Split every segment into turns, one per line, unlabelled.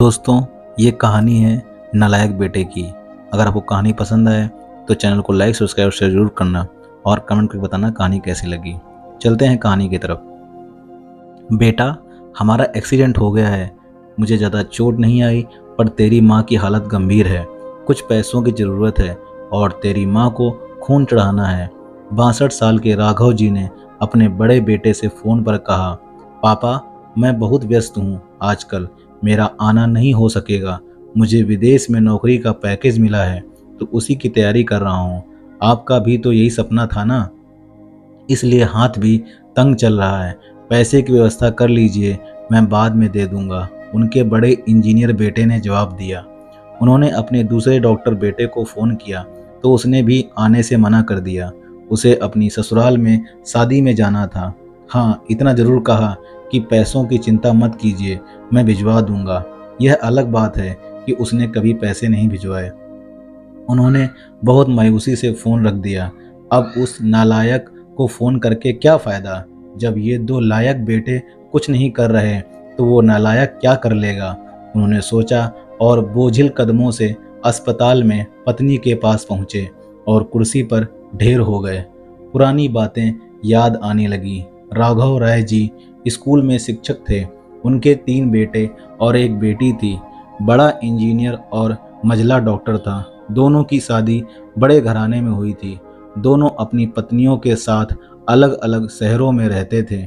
दोस्तों, ये कहानी है नालायक बेटे की। अगर आपको कहानी पसंद आए तो चैनल को लाइक, सब्सक्राइब और शेयर जरूर करना और कमेंट करके बताना कहानी कैसी लगी। चलते हैं कहानी की तरफ। बेटा, हमारा एक्सीडेंट हो गया है। मुझे ज़्यादा चोट नहीं आई, पर तेरी माँ की हालत गंभीर है। कुछ पैसों की ज़रूरत है और तेरी माँ को खून चढ़ाना है। 62 साल के राघव जी ने अपने बड़े बेटे से फ़ोन पर कहा, पापा, मैं बहुत व्यस्त हूँ आजकल, मेरा आना नहीं हो सकेगा। मुझे विदेश में नौकरी का पैकेज मिला है तो उसी की तैयारी कर रहा हूँ। आपका भी तो यही सपना था ना, इसलिए हाथ भी तंग चल रहा है। पैसे की व्यवस्था कर लीजिए, मैं बाद में दे दूंगा। उनके बड़े इंजीनियर बेटे ने जवाब दिया। उन्होंने अपने दूसरे डॉक्टर बेटे को फ़ोन किया तो उसने भी आने से मना कर दिया। उसे अपनी ससुराल में शादी में जाना था। हाँ, इतना ज़रूर कहा कि पैसों की चिंता मत कीजिए, मैं भिजवा दूंगा। यह अलग बात है कि उसने कभी पैसे नहीं भिजवाए। उन्होंने बहुत मायूसी से फ़ोन रख दिया। अब उस नालायक को फ़ोन करके क्या फ़ायदा? जब ये दो लायक बेटे कुछ नहीं कर रहे तो वो नालायक क्या कर लेगा? उन्होंने सोचा और बोझिल कदमों से अस्पताल में पत्नी के पास पहुँचे और कुर्सी पर ढेर हो गए। पुरानी बातें याद आने लगी। राघव राय जी स्कूल में शिक्षक थे। उनके 3 बेटे और एक बेटी थी। बड़ा इंजीनियर और मझला डॉक्टर था। दोनों की शादी बड़े घराने में हुई थी। दोनों अपनी पत्नियों के साथ अलग अलग शहरों में रहते थे।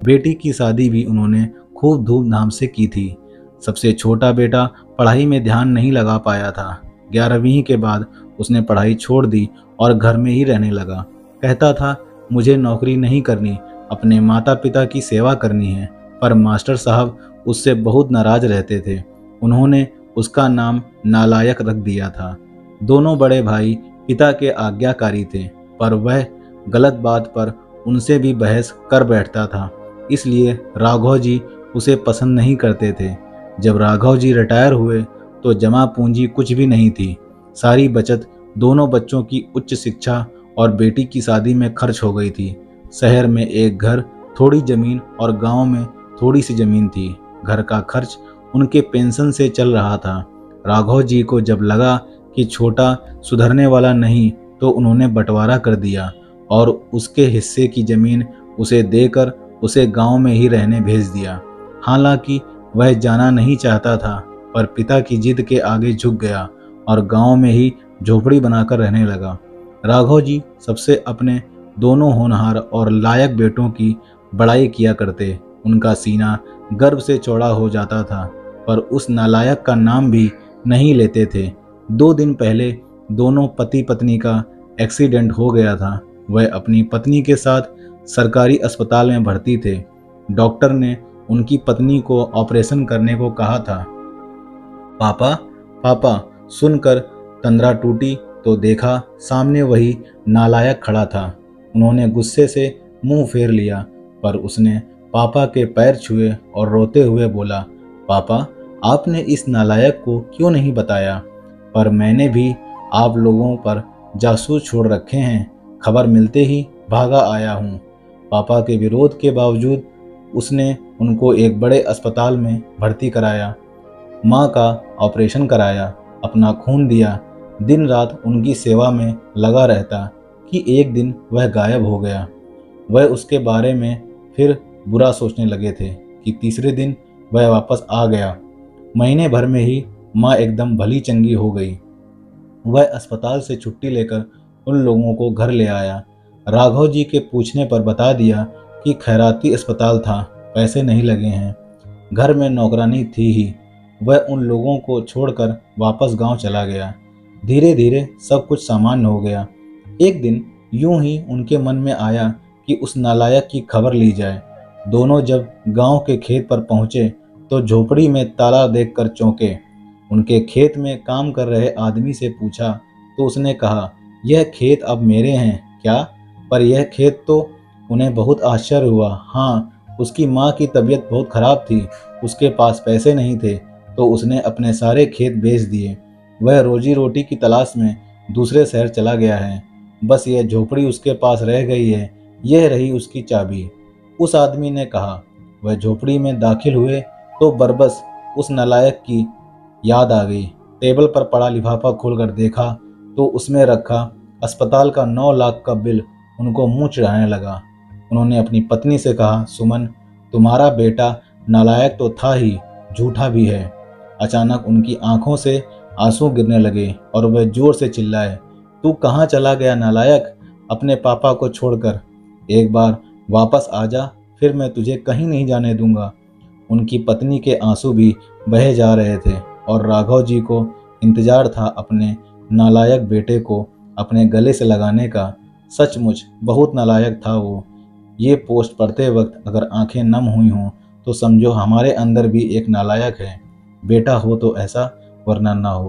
बेटी की शादी भी उन्होंने खूब धूमधाम से की थी। सबसे छोटा बेटा पढ़ाई में ध्यान नहीं लगा पाया था। 11वीं के बाद उसने पढ़ाई छोड़ दी और घर में ही रहने लगा। कहता था, मुझे नौकरी नहीं करनी, अपने माता पिता की सेवा करनी है। पर मास्टर साहब उससे बहुत नाराज रहते थे। उन्होंने उसका नाम नालायक रख दिया था। दोनों बड़े भाई पिता के आज्ञाकारी थे, पर वह गलत बात पर उनसे भी बहस कर बैठता था। इसलिए राघव जी उसे पसंद नहीं करते थे। जब राघव जी रिटायर हुए तो जमा पूंजी कुछ भी नहीं थी। सारी बचत दोनों बच्चों की उच्च शिक्षा और बेटी की शादी में खर्च हो गई थी। शहर में एक घर, थोड़ी जमीन और गांव में थोड़ी सी जमीन थी। घर का खर्च उनके पेंशन से चल रहा था। राघव जी को जब लगा कि छोटा सुधरने वाला नहीं तो उन्होंने बंटवारा कर दिया और उसके हिस्से की जमीन उसे देकर उसे गांव में ही रहने भेज दिया। हालांकि वह जाना नहीं चाहता था, पर पिता की जिद के आगे झुक गया और गांव में ही झोपड़ी बनाकर रहने लगा। राघव जी सबसे अपने दोनों होनहार और लायक बेटों की बड़ाई किया करते। उनका सीना गर्व से चौड़ा हो जाता था, पर उस नालायक का नाम भी नहीं लेते थे। 2 दिन पहले दोनों पति पत्नी का एक्सीडेंट हो गया था। वह अपनी पत्नी के साथ सरकारी अस्पताल में भर्ती थे। डॉक्टर ने उनकी पत्नी को ऑपरेशन करने को कहा था। पापा, पापा सुनकर तंद्रा टूटी तो देखा सामने वही नालायक खड़ा था। उन्होंने गुस्से से मुंह फेर लिया, पर उसने पापा के पैर छुए और रोते हुए बोला, पापा, आपने इस नालायक को क्यों नहीं बताया? पर मैंने भी आप लोगों पर जासूस छोड़ रखे हैं। खबर मिलते ही भागा आया हूँ। पापा के विरोध के बावजूद उसने उनको एक बड़े अस्पताल में भर्ती कराया, माँ का ऑपरेशन कराया, अपना खून दिया, दिन रात उनकी सेवा में लगा रहता कि एक दिन वह गायब हो गया। वह उसके बारे में फिर बुरा सोचने लगे थे कि तीसरे दिन वह वापस आ गया। महीने भर में ही माँ एकदम भली चंगी हो गई। वह अस्पताल से छुट्टी लेकर उन लोगों को घर ले आया। राघव जी के पूछने पर बता दिया कि खैराती अस्पताल था, पैसे नहीं लगे हैं। घर में नौकरानी थी ही। वह उन लोगों को छोड़कर वापस गांव चला गया। धीरे धीरे सब कुछ सामान्य हो गया। एक दिन यूं ही उनके मन में आया कि उस नालायक की खबर ली जाए। दोनों जब गांव के खेत पर पहुंचे तो झोपड़ी में ताला देखकर चौंके। उनके खेत में काम कर रहे आदमी से पूछा तो उसने कहा, यह खेत अब मेरे हैं क्या? पर यह खेत तो उन्हें बहुत आश्चर्य हुआ। हाँ, उसकी माँ की तबीयत बहुत खराब थी, उसके पास पैसे नहीं थे तो उसने अपने सारे खेत बेच दिए। वह रोजी रोटी की तलाश में दूसरे शहर चला गया है। बस यह झोपड़ी उसके पास रह गई है, यह रही उसकी चाबी। उस आदमी ने कहा। वह झोपड़ी में दाखिल हुए तो बरबस उस नालायक की याद आ गई। टेबल पर पड़ा लिफाफा खोलकर देखा तो उसमें रखा अस्पताल का 9 लाख का बिल उनको मुंह चिढ़ाने लगा। उन्होंने अपनी पत्नी से कहा, सुमन, तुम्हारा बेटा नालायक तो था ही, झूठा भी है। अचानक उनकी आंखों से आंसू गिरने लगे और वह जोर से चिल्लाए, तू कहाँ चला गया नालायक, अपने पापा को छोड़कर? एक बार वापस आ जा, फिर मैं तुझे कहीं नहीं जाने दूंगा। उनकी पत्नी के आंसू भी बहे जा रहे थे और राघव जी को इंतजार था अपने नालायक बेटे को अपने गले से लगाने का। सचमुच बहुत नालायक था वो। ये पोस्ट पढ़ते वक्त अगर आंखें नम हुई हों तो समझो हमारे अंदर भी एक नालायक है। बेटा हो तो ऐसा, वरना ना हो।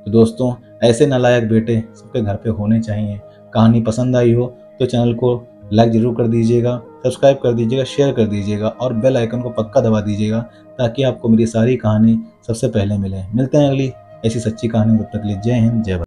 तो दोस्तों, ऐसे नालायक बेटे सबके घर पे होने चाहिए। कहानी पसंद आई हो तो चैनल को लाइक ज़रूर कर दीजिएगा, सब्सक्राइब कर दीजिएगा, शेयर कर दीजिएगा और बेल आइकन को पक्का दबा दीजिएगा ताकि आपको मेरी सारी कहानी सबसे पहले मिले। मिलते हैं अगली ऐसी सच्ची कहानी। तब तक के लिए जय हिंद, जय भारत।